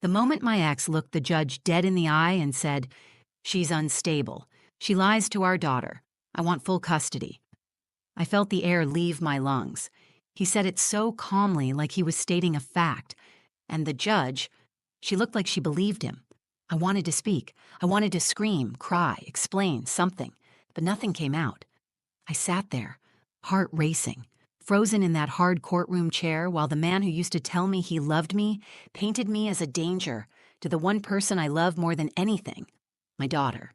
The moment my ex looked the judge dead in the eye and said, "She's unstable. She lies to our daughter. I want full custody." I felt the air leave my lungs. He said it so calmly, like he was stating a fact. And the judge, she looked like she believed him. I wanted to speak. I wanted to scream, cry, explain, something. But nothing came out. I sat there, heart racing, frozen in that hard courtroom chair while the man who used to tell me he loved me painted me as a danger to the one person I love more than anything, my daughter.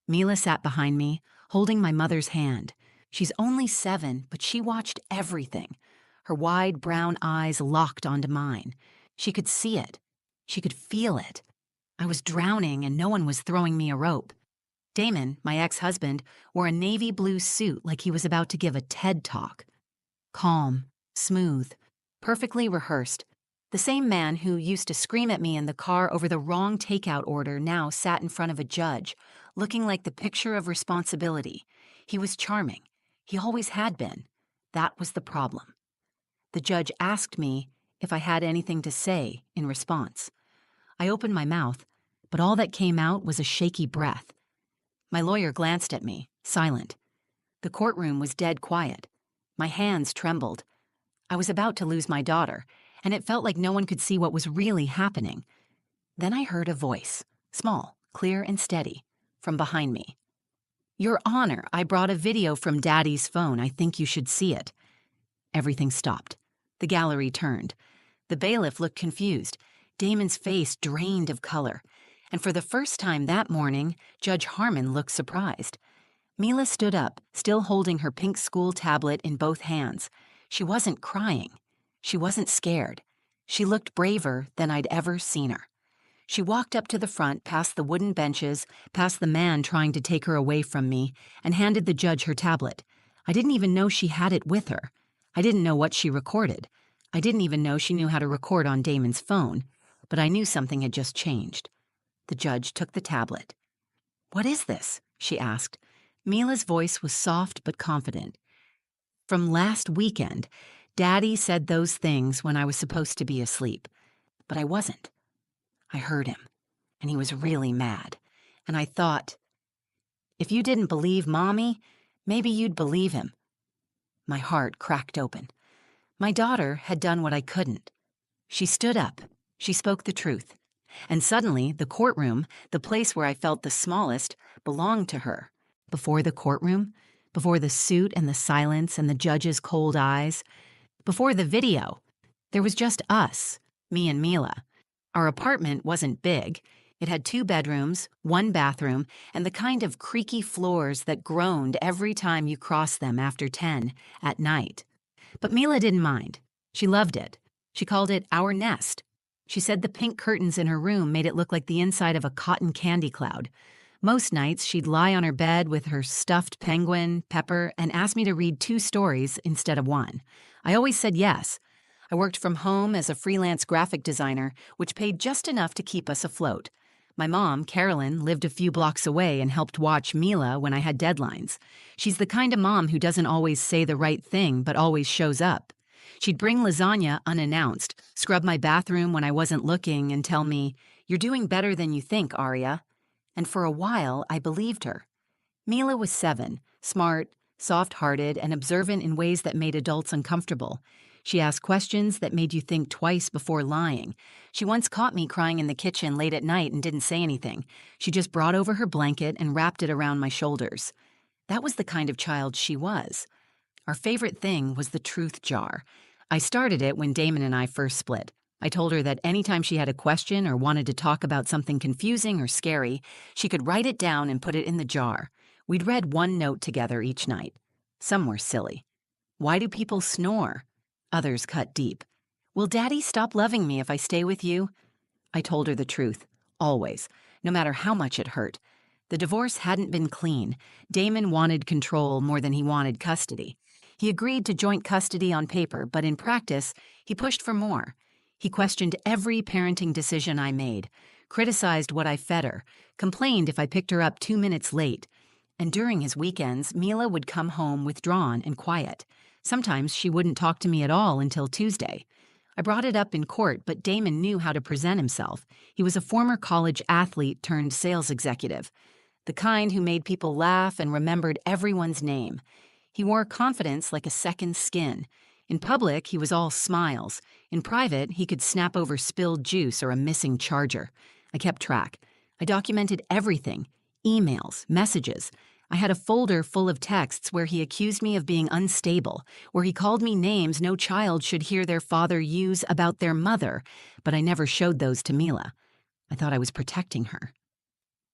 Mila sat behind me, holding my mother's hand. She's only 7, but she watched everything. Her wide brown eyes locked onto mine. She could see it. She could feel it. I was drowning and no one was throwing me a rope. Damon, my ex-husband, wore a navy blue suit like he was about to give a TED Talk. Calm, smooth, perfectly rehearsed. The same man who used to scream at me in the car over the wrong takeout order now sat in front of a judge, looking like the picture of responsibility. He was charming. He always had been. That was the problem. The judge asked me if I had anything to say in response. I opened my mouth, but all that came out was a shaky breath. My lawyer glanced at me, silent. The courtroom was dead quiet. My hands trembled. I was about to lose my daughter, and it felt like no one could see what was really happening. Then I heard a voice, small, clear and steady, from behind me. "Your Honor, I brought a video from Daddy's phone. I think you should see it." Everything stopped. The gallery turned. The bailiff looked confused. Damon's face drained of color. And for the first time that morning, Judge Harmon looked surprised. Mila stood up, still holding her pink school tablet in both hands. She wasn't crying. She wasn't scared. She looked braver than I'd ever seen her. She walked up to the front, past the wooden benches, past the man trying to take her away from me, and handed the judge her tablet. I didn't even know she had it with her. I didn't know what she recorded. I didn't even know she knew how to record on Damon's phone, but I knew something had just changed. The judge took the tablet. "What is this?" she asked. Mila's voice was soft but confident. "From last weekend, Daddy said those things when I was supposed to be asleep, but I wasn't. I heard him, and he was really mad. And I thought, if you didn't believe Mommy, maybe you'd believe him." My heart cracked open. My daughter had done what I couldn't. She stood up. She spoke the truth. And suddenly, the courtroom, the place where I felt the smallest, belonged to her. Before the courtroom, before the suit and the silence and the judge's cold eyes, before the video, there was just us, me and Mila. Our apartment wasn't big. It had 2 bedrooms, 1 bathroom, and the kind of creaky floors that groaned every time you crossed them after 10 at night. But Mila didn't mind. She loved it. She called it our nest. She said the pink curtains in her room made it look like the inside of a cotton candy cloud. Most nights, she'd lie on her bed with her stuffed penguin, Pepper, and ask me to read 2 stories instead of 1. I always said yes. I worked from home as a freelance graphic designer, which paid just enough to keep us afloat. My mom, Carolyn, lived a few blocks away and helped watch Mila when I had deadlines. She's the kind of mom who doesn't always say the right thing, but always shows up. She'd bring lasagna unannounced, scrub my bathroom when I wasn't looking, and tell me, "You're doing better than you think, Aria." And for a while, I believed her. Mila was 7, smart, soft-hearted, and observant in ways that made adults uncomfortable. She asked questions that made you think twice before lying. She once caught me crying in the kitchen late at night and didn't say anything. She just brought over her blanket and wrapped it around my shoulders. That was the kind of child she was. Our favorite thing was the truth jar. I started it when Damon and I first split. I told her that anytime she had a question or wanted to talk about something confusing or scary, she could write it down and put it in the jar. We'd read 1 note together each night. Some were silly. "Why do people snore?" Others cut deep. "Will Daddy stop loving me if I stay with you?" I told her the truth, always, no matter how much it hurt. The divorce hadn't been clean. Damon wanted control more than he wanted custody. He agreed to joint custody on paper, but in practice, he pushed for more. He questioned every parenting decision I made, criticized what I fed her, complained if I picked her up 2 minutes late. And during his weekends, Mila would come home withdrawn and quiet. Sometimes she wouldn't talk to me at all until Tuesday. I brought it up in court, but Damon knew how to present himself. He was a former college athlete turned sales executive, the kind who made people laugh and remembered everyone's name. He wore confidence like a second skin. In public, he was all smiles. In private, he could snap over spilled juice or a missing charger. I kept track. I documented everything: emails, messages. I had a folder full of texts where he accused me of being unstable, where he called me names no child should hear their father use about their mother, but I never showed those to Mila. I thought I was protecting her.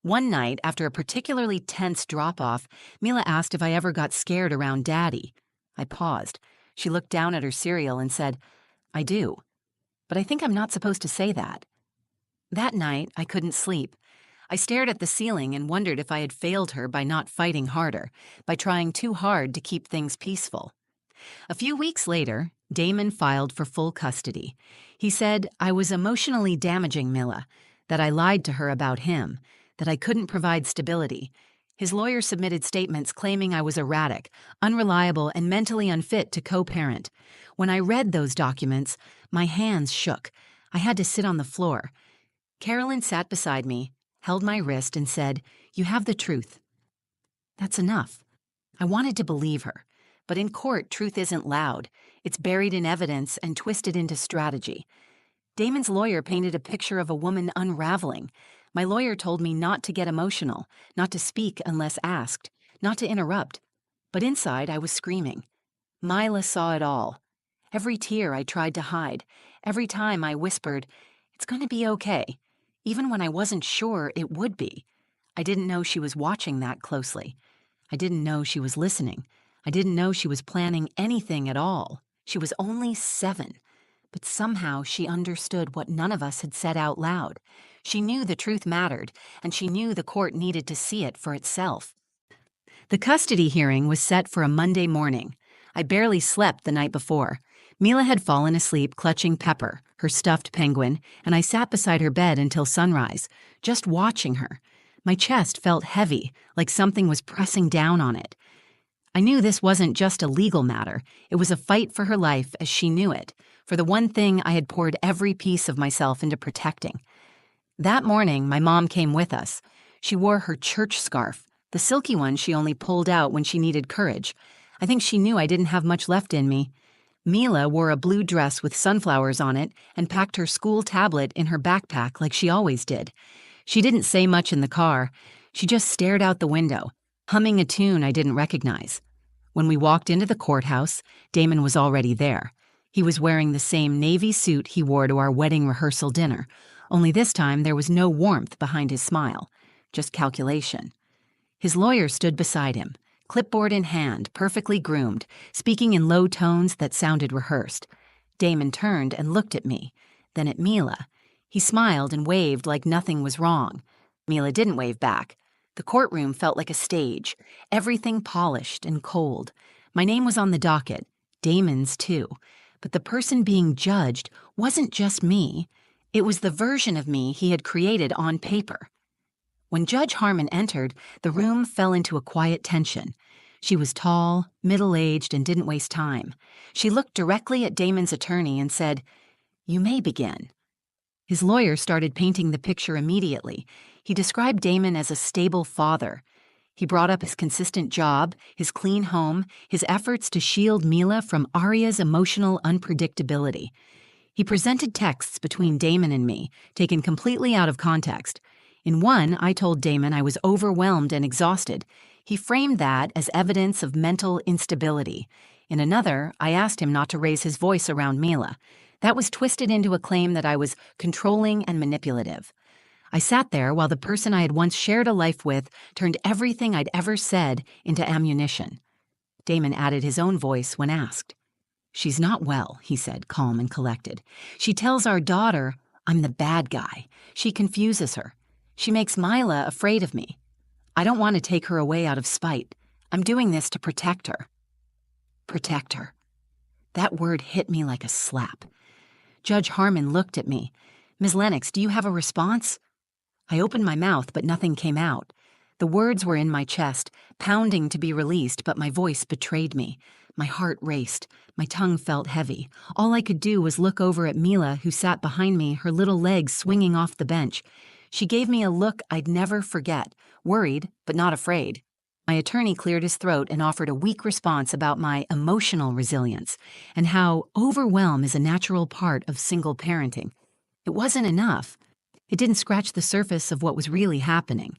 One night, after a particularly tense drop-off, Mila asked if I ever got scared around Daddy. I paused. She looked down at her cereal and said, "I do. But I think I'm not supposed to say that." That night, I couldn't sleep. I stared at the ceiling and wondered if I had failed her by not fighting harder, by trying too hard to keep things peaceful. A few weeks later, Damon filed for full custody. He said I was emotionally damaging Mila, that I lied to her about him, that I couldn't provide stability. His lawyer submitted statements claiming I was erratic, unreliable, and mentally unfit to co-parent. When I read those documents, my hands shook. I had to sit on the floor. Carolyn sat beside me, held my wrist, and said, "You have the truth." That's enough. I wanted to believe her. But in court, truth isn't loud. It's buried in evidence and twisted into strategy. Damon's lawyer painted a picture of a woman unraveling. My lawyer told me not to get emotional, not to speak unless asked, not to interrupt. But inside, I was screaming. Mila saw it all. Every tear I tried to hide, every time I whispered, "It's going to be okay," even when I wasn't sure it would be. I didn't know she was watching that closely. I didn't know she was listening. I didn't know she was planning anything at all. She was only 7. But somehow she understood what none of us had said out loud. She knew the truth mattered, and she knew the court needed to see it for itself. The custody hearing was set for a Monday morning. I barely slept the night before. Mila had fallen asleep clutching Pepper, her stuffed penguin, and I sat beside her bed until sunrise, just watching her. My chest felt heavy, like something was pressing down on it. I knew this wasn't just a legal matter. It was a fight for her life as she knew it, for the one thing I had poured every piece of myself into protecting. That morning, my mom came with us. She wore her church scarf, the silky one she only pulled out when she needed courage. I think she knew I didn't have much left in me. Mila wore a blue dress with sunflowers on it and packed her school tablet in her backpack like she always did. She didn't say much in the car. She just stared out the window, humming a tune I didn't recognize. When we walked into the courthouse, Damon was already there. He was wearing the same navy suit he wore to our wedding rehearsal dinner, only this time there was no warmth behind his smile, just calculation. His lawyer stood beside him, clipboard in hand, perfectly groomed, speaking in low tones that sounded rehearsed. Damon turned and looked at me, then at Mila. He smiled and waved like nothing was wrong. Mila didn't wave back. The courtroom felt like a stage, everything polished and cold. My name was on the docket, Damon's too. But the person being judged wasn't just me. It was the version of me he had created on paper. When Judge Harmon entered, the room fell into a quiet tension. She was tall, middle-aged, and didn't waste time. She looked directly at Damon's attorney and said, "You may begin." His lawyer started painting the picture immediately. He described Damon as a stable father. He brought up his consistent job, his clean home, his efforts to shield Mila from Arya's emotional unpredictability. He presented texts between Damon and me, taken completely out of context. In one, I told Damon I was overwhelmed and exhausted. He framed that as evidence of mental instability. In another, I asked him not to raise his voice around Mila. That was twisted into a claim that I was controlling and manipulative. I sat there while the person I had once shared a life with turned everything I'd ever said into ammunition. Damon added his own voice when asked. "She's not well," he said, calm and collected. "She tells our daughter I'm the bad guy. She confuses her. She makes Mila afraid of me. I don't want to take her away out of spite. I'm doing this to protect her." Protect her. That word hit me like a slap. Judge Harmon looked at me. "Ms. Lennox, do you have a response?" I opened my mouth, but nothing came out. The words were in my chest, pounding to be released, but my voice betrayed me. My heart raced. My tongue felt heavy. All I could do was look over at Mila, who sat behind me, her little legs swinging off the bench. She gave me a look I'd never forget, worried but not afraid. My attorney cleared his throat and offered a weak response about my emotional resilience and how overwhelm is a natural part of single parenting. It wasn't enough. It didn't scratch the surface of what was really happening.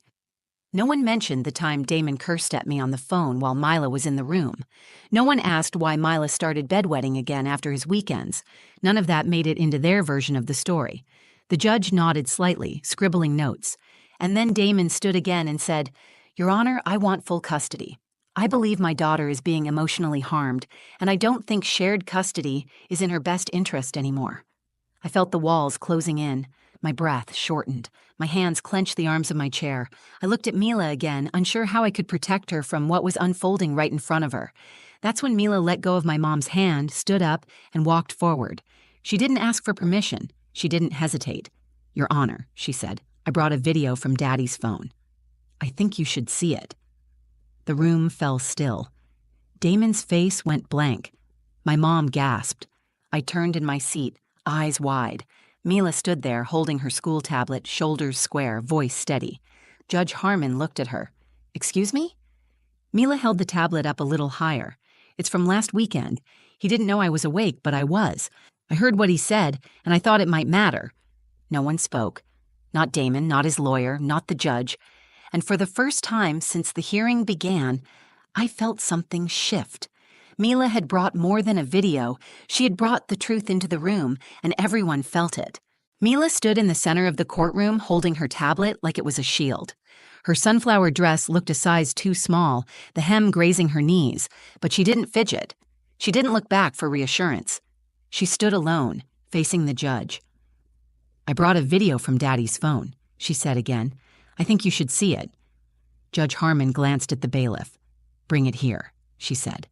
No one mentioned the time Damon cursed at me on the phone while Mila was in the room. No one asked why Mila started bedwetting again after his weekends. None of that made it into their version of the story. The judge nodded slightly, scribbling notes. And then Damon stood again and said, "Your Honor, I want full custody. I believe my daughter is being emotionally harmed, and I don't think shared custody is in her best interest anymore." I felt the walls closing in. My breath shortened. My hands clenched the arms of my chair. I looked at Mila again, unsure how I could protect her from what was unfolding right in front of her. That's when Mila let go of my mom's hand, stood up, and walked forward. She didn't ask for permission. She didn't hesitate. "Your Honor," she said, "I brought a video from Daddy's phone. I think you should see it." The room fell still. Damon's face went blank. My mom gasped. I turned in my seat, eyes wide. Mila stood there, holding her school tablet, shoulders square, voice steady. Judge Harmon looked at her. "Excuse me?" Mila held the tablet up a little higher. "It's from last weekend. He didn't know I was awake, but I was. I heard what he said, and I thought it might matter." No one spoke. Not Damon, not his lawyer, not the judge. And for the first time since the hearing began, I felt something shift. Mila had brought more than a video. She had brought the truth into the room, and everyone felt it. Mila stood in the center of the courtroom holding her tablet like it was a shield. Her sunflower dress looked a size too small, the hem grazing her knees, but she didn't fidget. She didn't look back for reassurance. She stood alone, facing the judge. "I brought a video from Daddy's phone," she said again. "I think you should see it." Judge Harmon glanced at the bailiff. "Bring it here," she said.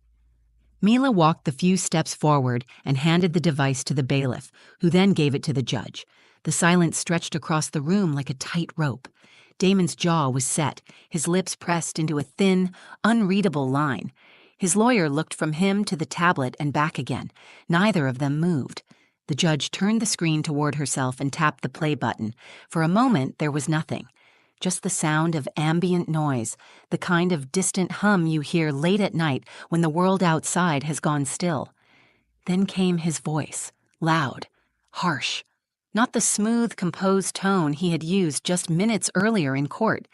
Mila walked the few steps forward and handed the device to the bailiff, who then gave it to the judge. The silence stretched across the room like a tight rope. Damon's jaw was set, his lips pressed into a thin, unreadable line. His lawyer looked from him to the tablet and back again. Neither of them moved. The judge turned the screen toward herself and tapped the play button. For a moment, there was nothing. Just the sound of ambient noise, the kind of distant hum you hear late at night when the world outside has gone still. Then came his voice, loud, harsh. Not the smooth, composed tone he had used just minutes earlier in court.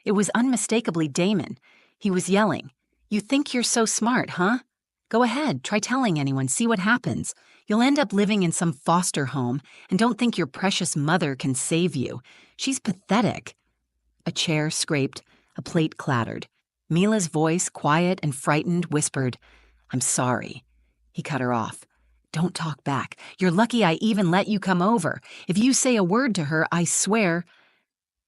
It was unmistakably Damon. He was yelling, "You think you're so smart, huh? Go ahead, try telling anyone, see what happens. You'll end up living in some foster home, and don't think your precious mother can save you. She's pathetic." A chair scraped, a plate clattered. Mila's voice, quiet and frightened, whispered, "I'm sorry." He cut her off. "Don't talk back. You're lucky I even let you come over. If you say a word to her, I swear—"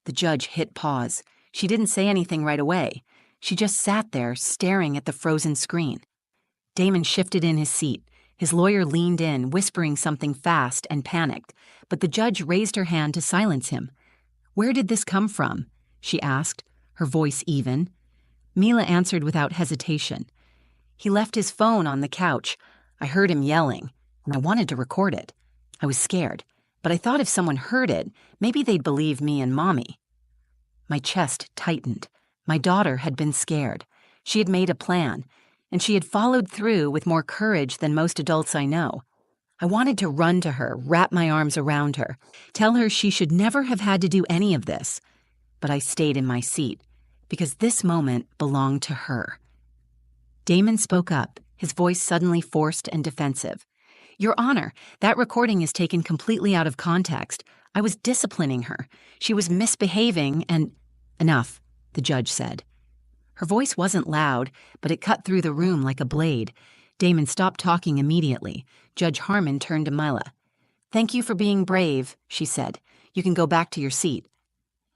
The judge hit pause. She didn't say anything right away. She just sat there, staring at the frozen screen. Damon shifted in his seat. His lawyer leaned in, whispering something fast and panicked, but the judge raised her hand to silence him. "Where did this come from?" she asked, her voice even. Mila answered without hesitation. "He left his phone on the couch. I heard him yelling, and I wanted to record it. I was scared, but I thought if someone heard it, maybe they'd believe me and Mommy." My chest tightened. My daughter had been scared. She had made a plan, and she had followed through with more courage than most adults I know. I wanted to run to her, wrap my arms around her, tell her she should never have had to do any of this. But I stayed in my seat, because this moment belonged to her. Damon spoke up, his voice suddenly forced and defensive. "Your Honor, that recording is taken completely out of context. I was disciplining her. She was misbehaving and—" "Enough," the judge said. Her voice wasn't loud, but it cut through the room like a blade. Damon stopped talking immediately. Judge Harmon turned to Mila. "Thank you for being brave," she said. "You can go back to your seat."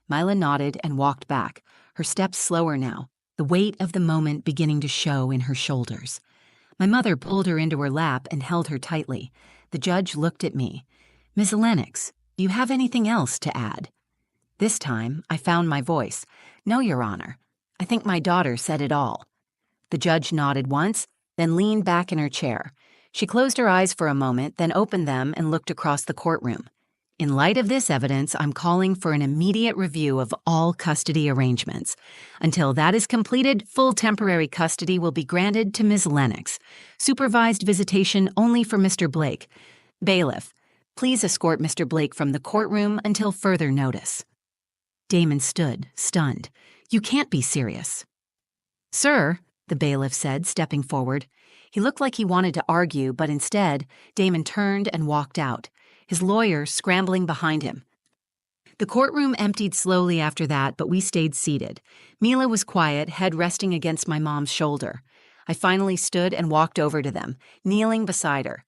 Mila nodded and walked back, her steps slower now, the weight of the moment beginning to show in her shoulders. My mother pulled her into her lap and held her tightly. The judge looked at me. "Ms. Lennox, do you have anything else to add?" This time, I found my voice. "No, Your Honor. I think my daughter said it all." The judge nodded once, then leaned back in her chair. She closed her eyes for a moment, then opened them and looked across the courtroom. In light of this evidence, I'm calling for an immediate review of all custody arrangements. Until that is completed, full temporary custody will be granted to Ms. Lennox. Supervised visitation only for Mr. Blake. Bailiff, please escort Mr. Blake from the courtroom until further notice. Damon stood, stunned. You can't be serious. Sir, the bailiff said, stepping forward. He looked like he wanted to argue, but instead, Damon turned and walked out, his lawyer scrambling behind him. The courtroom emptied slowly after that, but we stayed seated. Mila was quiet, head resting against my mom's shoulder. I finally stood and walked over to them, kneeling beside her.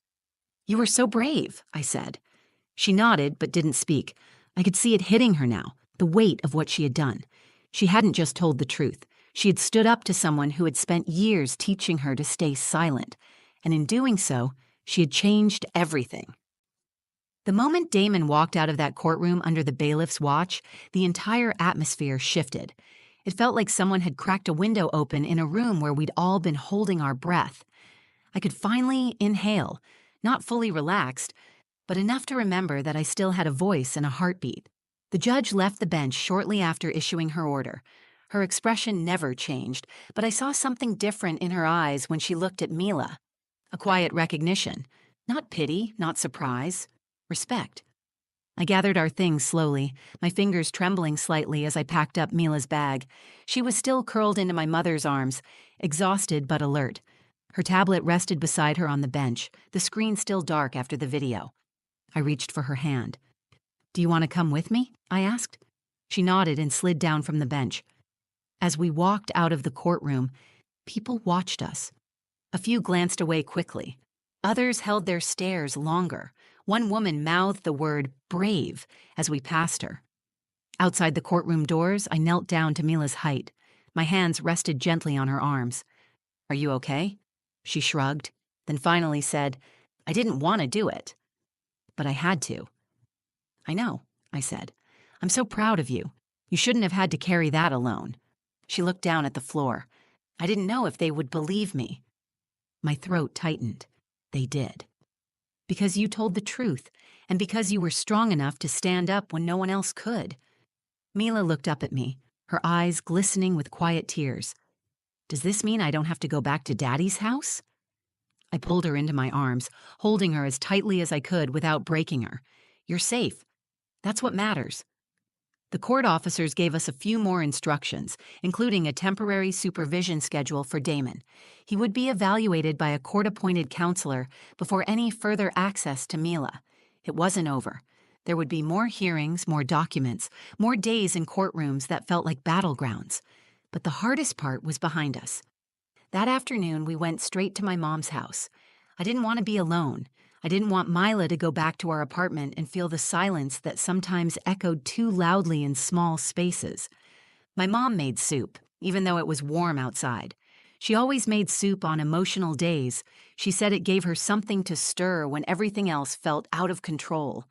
You were so brave, I said. She nodded, but didn't speak. I could see it hitting her now, the weight of what she had done. She hadn't just told the truth. She had stood up to someone who had spent years teaching her to stay silent, and in doing so, she had changed everything. The moment Damon walked out of that courtroom under the bailiff's watch, the entire atmosphere shifted. It felt like someone had cracked a window open in a room where we'd all been holding our breath. I could finally inhale, not fully relaxed, but enough to remember that I still had a voice and a heartbeat. The judge left the bench shortly after issuing her order. Her expression never changed, but I saw something different in her eyes when she looked at Mila. A quiet recognition. Not pity, not surprise. Respect. I gathered our things slowly, my fingers trembling slightly as I packed up Mila's bag. She was still curled into my mother's arms, exhausted but alert. Her tablet rested beside her on the bench, the screen still dark after the video. I reached for her hand. Do you want to come with me? I asked. She nodded and slid down from the bench. As we walked out of the courtroom, people watched us. A few glanced away quickly. Others held their stares longer. One woman mouthed the word brave as we passed her. Outside the courtroom doors, I knelt down to Mila's height. My hands rested gently on her arms. Are you okay? She shrugged, then finally said, I didn't want to do it. But I had to. I know, I said. I'm so proud of you. You shouldn't have had to carry that alone. She looked down at the floor. I didn't know if they would believe me. My throat tightened. They did. Because you told the truth, and because you were strong enough to stand up when no one else could. Mila looked up at me, her eyes glistening with quiet tears. Does this mean I don't have to go back to Daddy's house? I pulled her into my arms, holding her as tightly as I could without breaking her. You're safe. That's what matters. The court officers gave us a few more instructions, including a temporary supervision schedule for Damon. He would be evaluated by a court-appointed counselor before any further access to Mila. It wasn't over. There would be more hearings, more documents, more days in courtrooms that felt like battlegrounds. But the hardest part was behind us. That afternoon, we went straight to my mom's house. I didn't want to be alone. I didn't want Mila to go back to our apartment and feel the silence that sometimes echoed too loudly in small spaces. My mom made soup, even though it was warm outside. She always made soup on emotional days. She said it gave her something to stir when everything else felt out of control.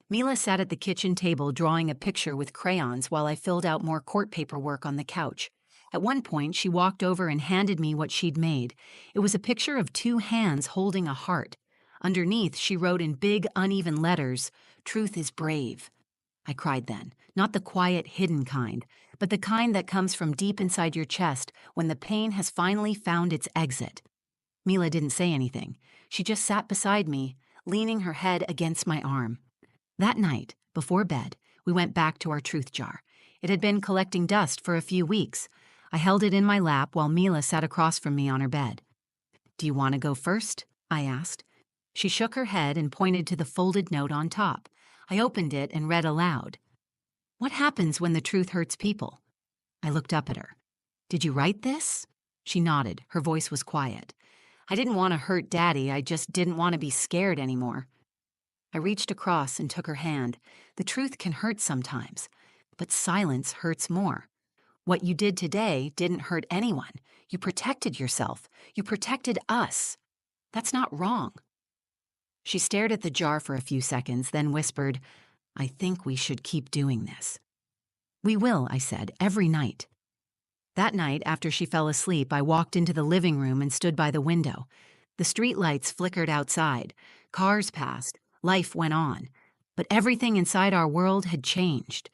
Mila sat at the kitchen table drawing a picture with crayons while I filled out more court paperwork on the couch. At one point, she walked over and handed me what she'd made. It was a picture of two hands holding a heart. Underneath, she wrote in big, uneven letters, "Truth is brave." I cried then, not the quiet, hidden kind, but the kind that comes from deep inside your chest when the pain has finally found its exit. Mila didn't say anything. She just sat beside me, leaning her head against my arm. That night, before bed, we went back to our truth jar. It had been collecting dust for a few weeks. I held it in my lap while Mila sat across from me on her bed. Do you want to go first? I asked. She shook her head and pointed to the folded note on top. I opened it and read aloud. What happens when the truth hurts people? I looked up at her. Did you write this? She nodded. Her voice was quiet. I didn't want to hurt Daddy. I just didn't want to be scared anymore. I reached across and took her hand. The truth can hurt sometimes, but silence hurts more. What you did today didn't hurt anyone. You protected yourself. You protected us. That's not wrong. She stared at the jar for a few seconds, then whispered, I think we should keep doing this. We will, I said, every night. That night, after she fell asleep, I walked into the living room and stood by the window. The streetlights flickered outside. Cars passed. Life went on. But everything inside our world had changed.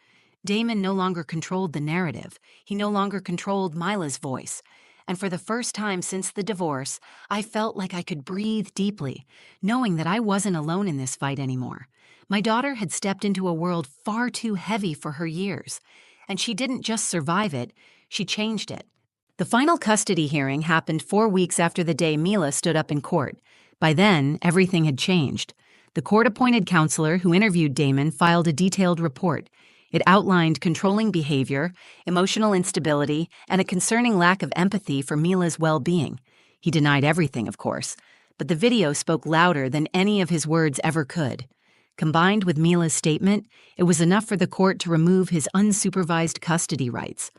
Damon no longer controlled the narrative. He no longer controlled Mila's voice. And for the first time since the divorce, I felt like I could breathe deeply, knowing that I wasn't alone in this fight anymore. My daughter had stepped into a world far too heavy for her years. And she didn't just survive it, she changed it. The final custody hearing happened 4 weeks after the day Mila stood up in court. By then, everything had changed. The court-appointed counselor who interviewed Damon filed a detailed report. It outlined controlling behavior, emotional instability, and a concerning lack of empathy for Mila's well-being. He denied everything, of course, but the video spoke louder than any of his words ever could. Combined with Mila's statement, it was enough for the court to remove his unsupervised custody rights.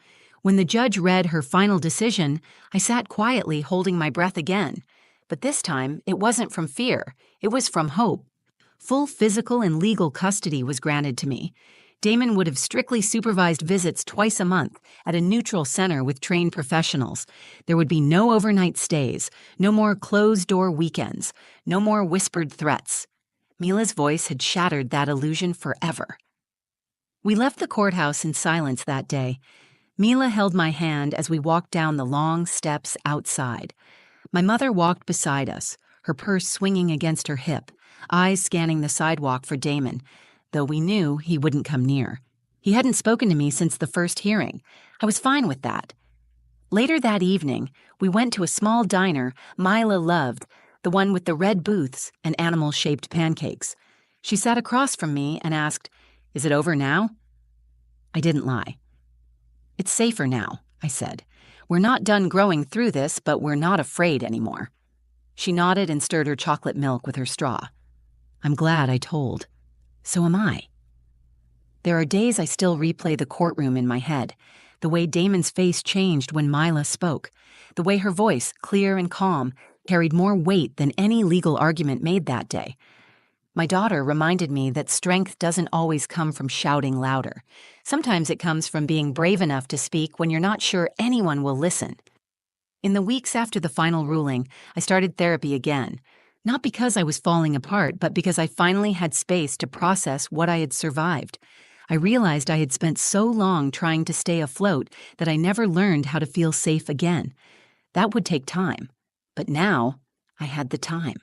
When the judge read her final decision, I sat quietly holding my breath again. But this time, it wasn't from fear. It was from hope. Full physical and legal custody was granted to me. Damon would have strictly supervised visits twice a month at a neutral center with trained professionals. There would be no overnight stays, no more closed-door weekends, no more whispered threats. Mila's voice had shattered that illusion forever. We left the courthouse in silence that day. Mila held my hand as we walked down the long steps outside. My mother walked beside us, her purse swinging against her hip, eyes scanning the sidewalk for Damon, though we knew he wouldn't come near. He hadn't spoken to me since the first hearing. I was fine with that. Later that evening, we went to a small diner Mila loved, the one with the red booths and animal-shaped pancakes. She sat across from me and asked, "Is it over now?" I didn't lie. "It's safer now," I said. "We're not done growing through this, but we're not afraid anymore." She nodded and stirred her chocolate milk with her straw. I'm glad I told. So am I. There are days I still replay the courtroom in my head, the way Damon's face changed when Mila spoke, the way her voice, clear and calm, carried more weight than any legal argument made that day. My daughter reminded me that strength doesn't always come from shouting louder. Sometimes it comes from being brave enough to speak when you're not sure anyone will listen. In the weeks after the final ruling, I started therapy again. Not because I was falling apart, but because I finally had space to process what I had survived. I realized I had spent so long trying to stay afloat that I never learned how to feel safe again. That would take time. But now, I had the time.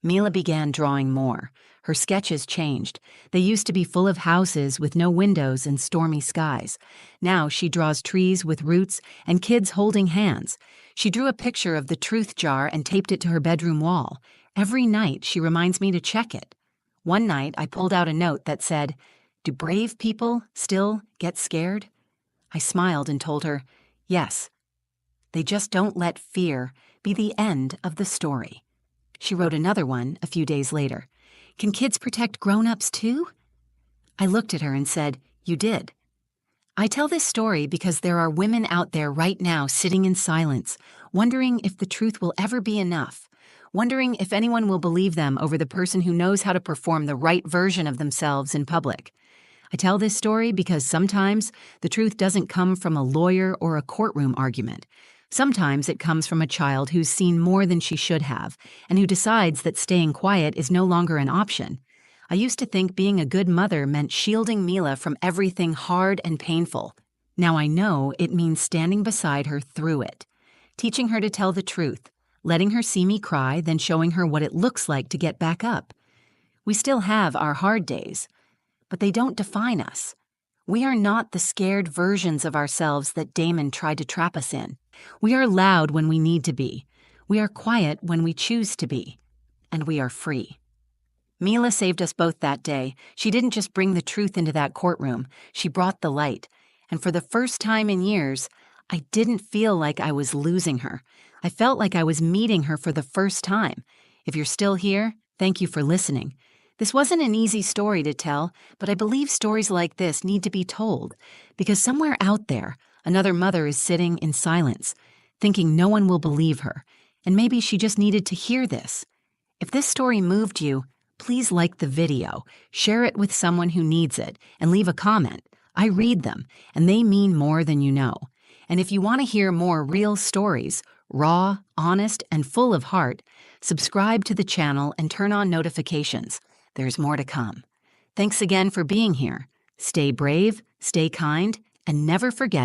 Mila began drawing more. Her sketches changed. They used to be full of houses with no windows and stormy skies. Now she draws trees with roots and kids holding hands. She drew a picture of the truth jar and taped it to her bedroom wall. Every night she reminds me to check it. One night I pulled out a note that said, "Do brave people still get scared?" I smiled and told her, "Yes. They just don't let fear be the end of the story." She wrote another one a few days later. "Can kids protect grown-ups too?" I looked at her and said, "You did." I tell this story because there are women out there right now sitting in silence, wondering if the truth will ever be enough, wondering if anyone will believe them over the person who knows how to perform the right version of themselves in public. I tell this story because sometimes the truth doesn't come from a lawyer or a courtroom argument. Sometimes it comes from a child who's seen more than she should have, and who decides that staying quiet is no longer an option. I used to think being a good mother meant shielding Mila from everything hard and painful. Now I know it means standing beside her through it, teaching her to tell the truth, letting her see me cry, then showing her what it looks like to get back up. We still have our hard days, but they don't define us. We are not the scared versions of ourselves that Damon tried to trap us in. We are loud when we need to be. We are quiet when we choose to be. And we are free. Mila saved us both that day. She didn't just bring the truth into that courtroom. She brought the light. And for the first time in years, I didn't feel like I was losing her. I felt like I was meeting her for the first time. If you're still here, thank you for listening. This wasn't an easy story to tell, but I believe stories like this need to be told, because somewhere out there, another mother is sitting in silence, thinking no one will believe her, and maybe she just needed to hear this. If this story moved you, please like the video, share it with someone who needs it, and leave a comment. I read them, and they mean more than you know. And if you want to hear more real stories, raw, honest, and full of heart, subscribe to the channel and turn on notifications. There's more to come. Thanks again for being here. Stay brave, stay kind, and never forget